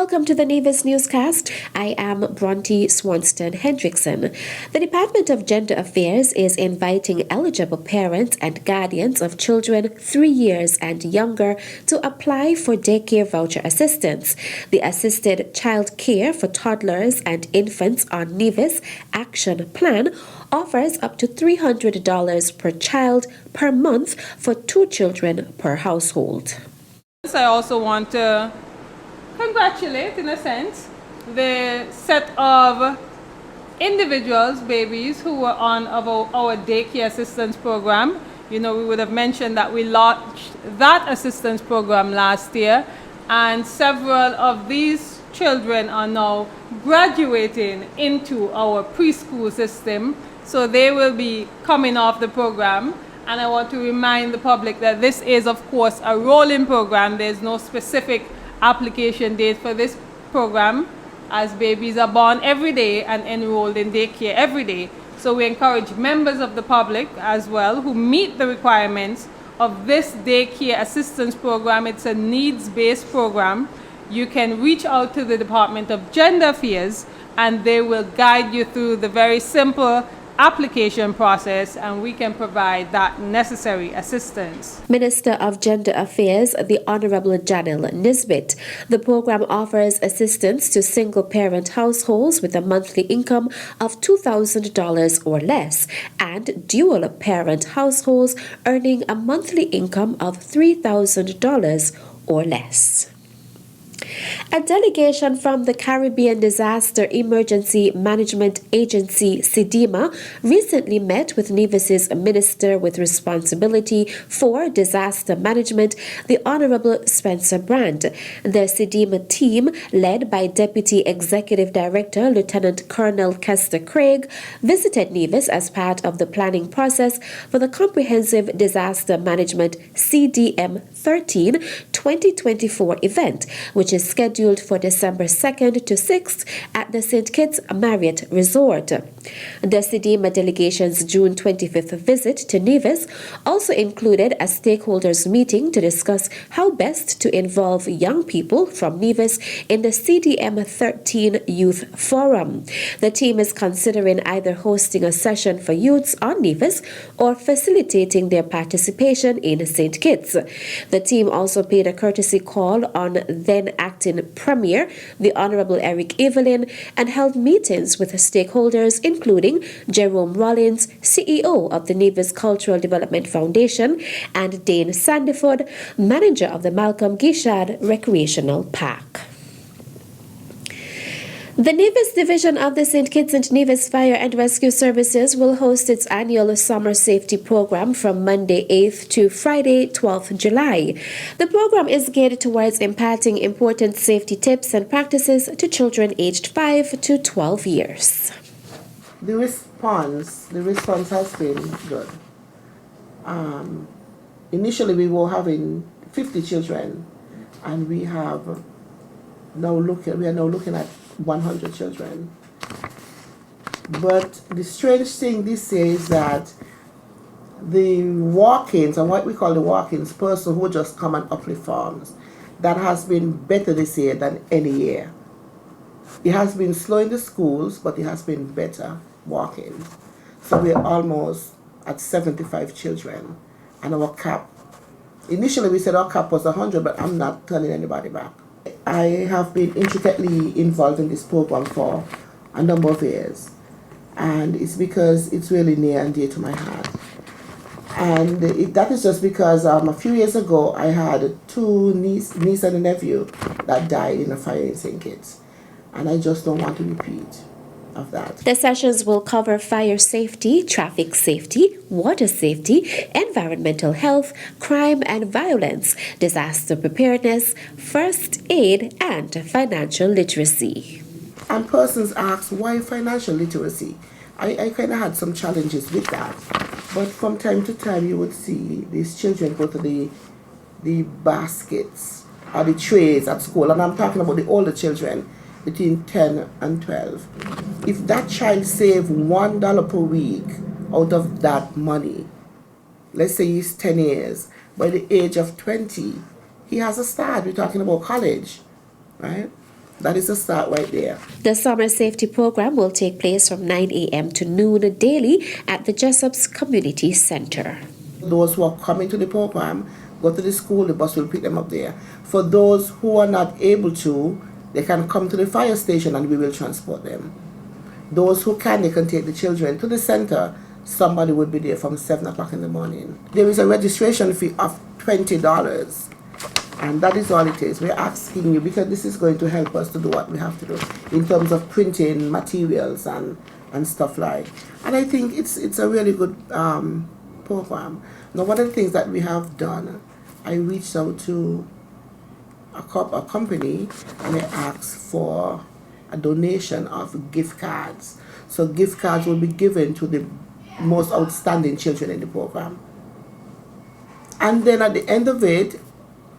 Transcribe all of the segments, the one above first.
welcome to the Nevis Newscast. I am Bronte Swanston Hendrickson. The Department of Gender Affairs is inviting eligible parents and guardians of children 3 years and younger to apply for Daycare Voucher Assistance. The Assisted Child Care for Toddlers and Infants on Nevis Action Plan offers up to $300 per child per month for 2 children per household. I also want to congratulate, in a sense, the set of individuals, babies, who were on our daycare assistance program. You know, we would have mentioned that we launched that assistance program last year, and several of these children are now graduating into our preschool system, so they will be coming off the program. And I want to remind the public that this is, of course, a rolling program. There's no specific application date for this program, as babies are born every day and enrolled in daycare every day. So we encourage members of the public as well who meet the requirements of this daycare assistance program. It's a needs-based program. You can reach out to the Department of Gender Affairs and they will guide you through the very simple application process, and we can provide that necessary assistance. Minister of Gender Affairs, the Honorable Janelle Nisbet. The program offers assistance to single-parent households with a monthly income of $2,000 or less and dual-parent households earning a monthly income of $3,000 or less. A delegation from the Caribbean Disaster Emergency Management Agency, CDEMA, recently met with Nevis's Minister with Responsibility for Disaster Management, the Honorable Spencer Brand. The CDEMA team, led by Deputy Executive Director Lieutenant Colonel Kester Craig, visited Nevis as part of the planning process for the Comprehensive Disaster Management CDM 13 2024 event, which is scheduled for December 2nd to 6th at the St. Kitts Marriott Resort. The CDEMA delegation's June 25th visit to Nevis also included a stakeholders meeting to discuss how best to involve young people from Nevis in the CDM 13 Youth Forum. The team is considering either hosting a session for youths on Nevis or facilitating their participation in St. Kitts. The team also paid a courtesy call on then acting Premier, the Honorable Eric Evelyn, and held meetings with stakeholders including Jerome Rollins, CEO of the Nevis Cultural Development Foundation, and Dane Sandiford, manager of the Malcolm Gishad Recreational Park. The Nevis Division of the St. Kitts and Nevis Fire and Rescue Services will host its annual Summer Safety Program from Monday 8th to Friday 12th July. The program is geared towards imparting important safety tips and practices to children aged 5 to 12 years. The response has been good. Initially we were having 50 children, and we are now looking at 100 children. But the strange thing this year is that the walk-ins, and what we call the walk-ins, person who just come and uplift forms, that has been better this year than any year. It has been slow in the schools, but it has been better walk-in. So we're almost at 75 children, and our cap, initially we said our cap was 100, but I'm not turning anybody back. I have been intricately involved in this program for a number of years, and it's because it's really near and dear to my heart. And that is just because a few years ago I had 2 niece and a nephew that died in a fire in St. Kitts, and I just don't want to repeat of that. The sessions will cover fire safety, traffic safety, water safety, environmental health, crime and violence, disaster preparedness, first aid, and financial literacy. And persons ask, why financial literacy? I kind of had some challenges with that. But from time to time you would see these children go to the baskets or the trays at school, and I'm talking about the older children between 10 and 12. If that child saved $1 per week out of that money, let's say he's 10 years, by the age of 20, he has a start. We're talking about college, right? That is a start right there. The summer safety program will take place from 9 a.m. to noon daily at the Jessup's Community Center. Those who are coming to the program, go to the school, the bus will pick them up there. For those who are not able to, they can come to the fire station and we will transport them. Those who can, they can take the children to the center. Somebody will be there from 7 o'clock in the morning. There is a registration fee of $20. And that is all it is. We're asking you because this is going to help us to do what we have to do in terms of printing materials and stuff like. And I think it's a really good program. Now, one of the things that we have done, I reached out to a company and I asked for a donation of gift cards. So gift cards will be given to the most outstanding children in the program. And then at the end of it,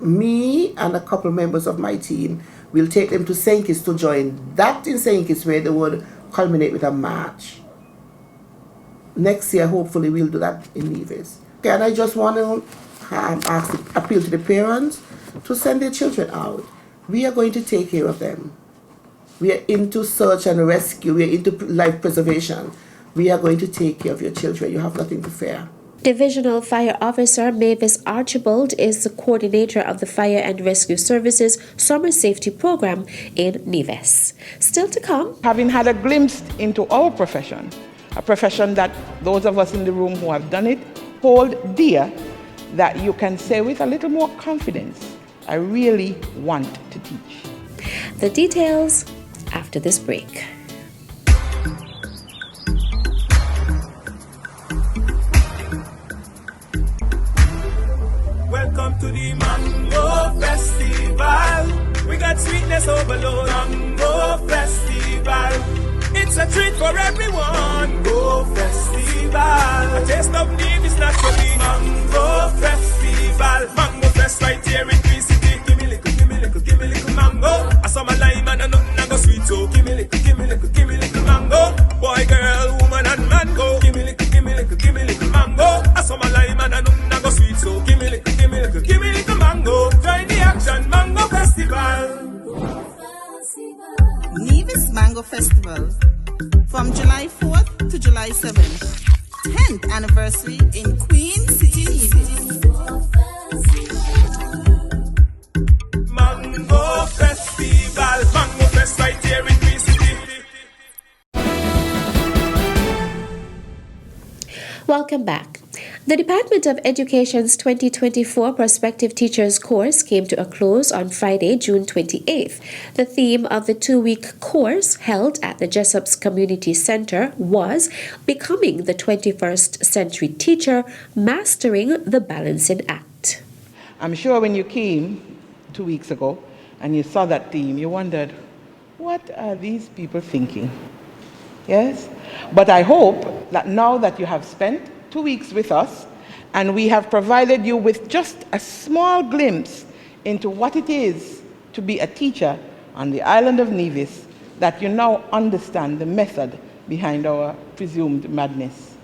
me and a couple members of my team will take them to St. Kitts to join that in St. Kitts where they would culminate with a march. Next year, hopefully, we'll do that in Nevis. Okay, and I just want to appeal to the parents to send their children out. We are going to take care of them. We are into search and rescue. We are into life preservation. We are going to take care of your children. You have nothing to fear. Divisional Fire Officer Mavis Archibald is the coordinator of the Fire and Rescue Services Summer Safety Program in Nevis. Still to come. Having had a glimpse into our profession, a profession that those of us in the room who have done it hold dear, that you can say with a little more confidence, I really want to teach. The details after this break. Welcome to the Mango Festival. We got sweetness overload. Mango Festival. It's a treat for everyone. Mango Festival. A taste of Nevis naturally. Mango Festival. Mango Fest right here in Queen City. Give me little, give me little, give me little mango. I saw my lime and I nothing I go sweet. So give me little, give me little, give me little mango. Boy, girl, woman and man go. Give me little, give me little, give me little mango. I saw my lime and I nothing I go sweet. So give me little, give me little, give me little mango. Join the action, Mango Festival. Nevis Mango Festival from July 4th to July 7th. 10th anniversary in Queen City, Nevis. Mango Festival. Mango Fest right here in Queen City. Welcome back. The Department of Education's 2024 Prospective Teachers course came to a close on Friday, June 28th. The theme of the two-week course held at the Jessup's Community Center was Becoming the 21st Century Teacher, Mastering the Balancing Act. I'm sure when you came 2 weeks ago and you saw that theme, you wondered, what are these people thinking? Yes? But I hope that now that you have spent 2 weeks with us and we have provided you with just a small glimpse into what it is to be a teacher on the island of Nevis, that you now understand the method behind our presumed madness.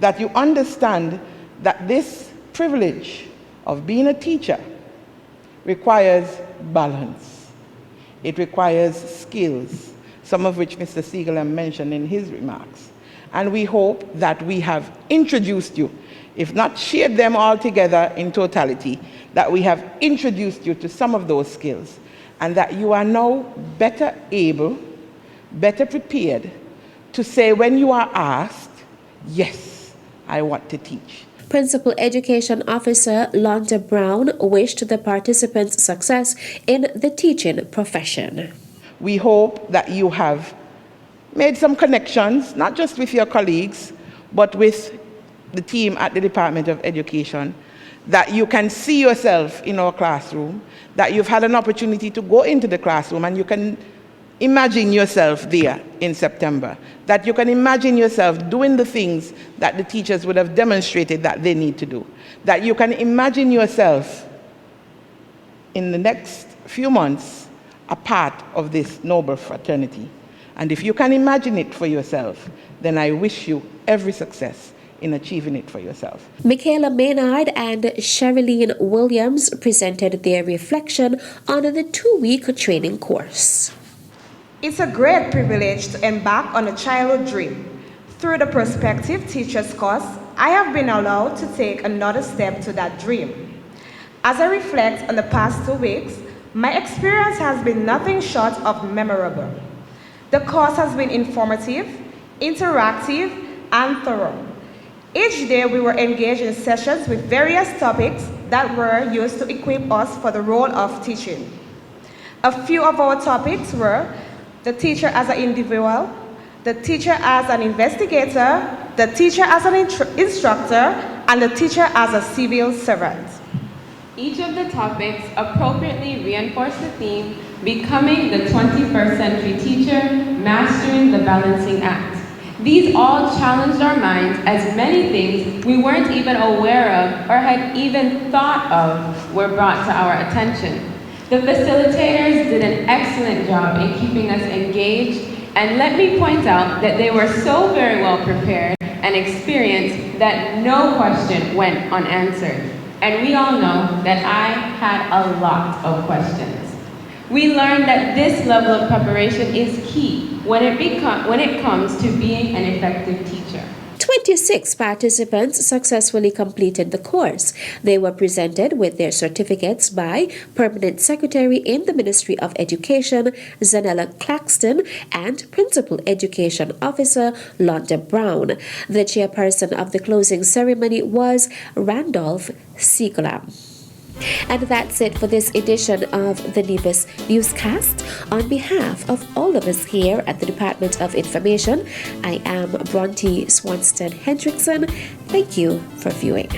That you understand that this privilege of being a teacher requires balance. It requires skills, some of which Mr. Siegelem mentioned in his remarks. And we hope that we have introduced you, if not shared them all together in totality, that we have introduced you to some of those skills, and that you are now better able, better prepared to say when you are asked, yes, I want to teach. Principal Education Officer Londa Brown wished the participants success in the teaching profession. We hope that you have made some connections, not just with your colleagues, but with the team at the Department of Education, that you can see yourself in our classroom, that you've had an opportunity to go into the classroom and you can imagine yourself there in September, that you can imagine yourself doing the things that the teachers would have demonstrated that they need to do, that you can imagine yourself in the next few months a part of this noble fraternity. And if you can imagine it for yourself, then I wish you every success in achieving it for yourself. Michaela Maynard and Sherilyn Williams presented their reflection on the 2-week training course. It's a great privilege to embark on a childhood dream. Through the Prospective Teachers course, I have been allowed to take another step to that dream. As I reflect on the past 2 weeks, my experience has been nothing short of memorable. The course has been informative, interactive, and thorough. Each day we were engaged in sessions with various topics that were used to equip us for the role of teaching. A few of our topics were the teacher as an individual, the teacher as an investigator, the teacher as an instructor, and the teacher as a civil servant. Each of the topics appropriately reinforced the theme, becoming the 21st century teacher, mastering the balancing act. These all challenged our minds as many things we weren't even aware of or had even thought of were brought to our attention. The facilitators did an excellent job in keeping us engaged, and let me point out that they were so very well prepared and experienced that no question went unanswered. And we all know that I had a lot of questions. We learned that this level of preparation is key when it comes to being an effective teacher. 26 participants successfully completed the course. They were presented with their certificates by Permanent Secretary in the Ministry of Education, Zanella Claxton, and Principal Education Officer, Londa Brown. The chairperson of the closing ceremony was Randolph Siegelam. And that's it for this edition of the Nevis Newscast. On behalf of all of us here at the Department of Information, I am Bronte Swanston Hendrickson. Thank you for viewing.